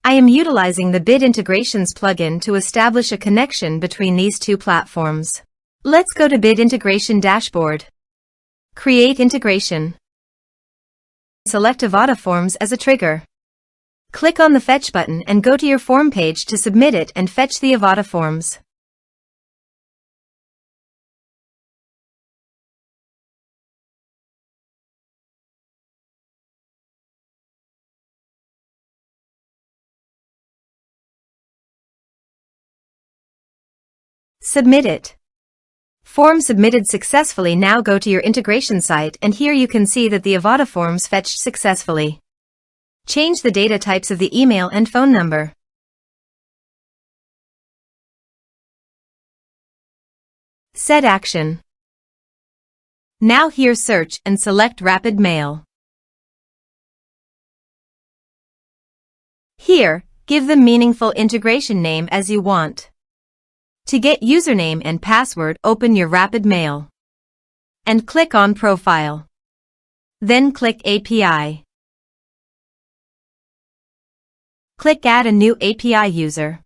I am utilizing the Bid Integrations plugin to establish a connection between these two platforms. Let's go to Bid Integration Dashboard. Create integration. Select Avada Forms as a trigger. Click on the Fetch button and go to your form page to submit it and fetch the Avada Forms. Submit it. Form submitted successfully. Now go to your integration site and here you can see that the Avada Forms fetched successfully. Change the data types of the email and phone number. Set action. Now here search and select Rapid Mail. Here, give the meaningful integration name as you want. To get username and password, open your Rapid Mail and click on Profile. Then click API. Click Add a new API user.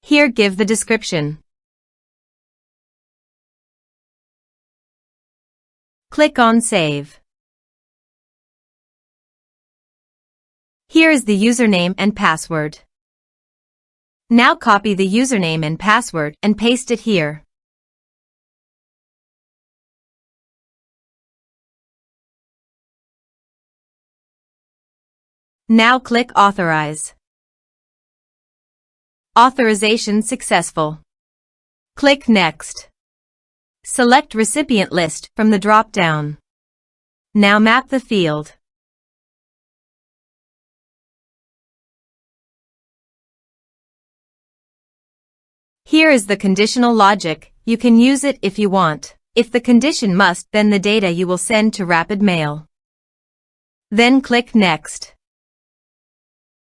Here give the description. Click on Save. Here is the username and password. Now copy the username and password and paste it here. Now click Authorize. Authorization successful. Click Next. Select Recipient List from the drop-down. Now map the field. Here is the conditional logic. You can use it if you want. If the condition must, then the data you will send to Rapid Mail. Then click Next.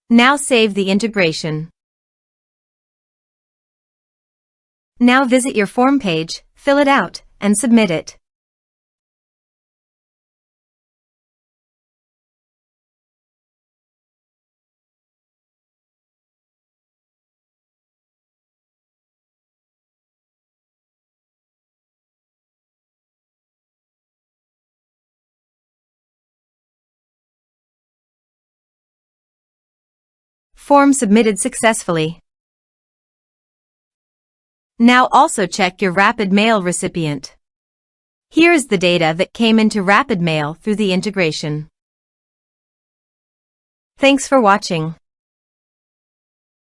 Now save the integration. Now visit your form page, fill it out, and submit it. Form submitted successfully. Now also check your Rapid Mail recipient. Here is the data that came into Rapid Mail through the integration. Thanks for watching.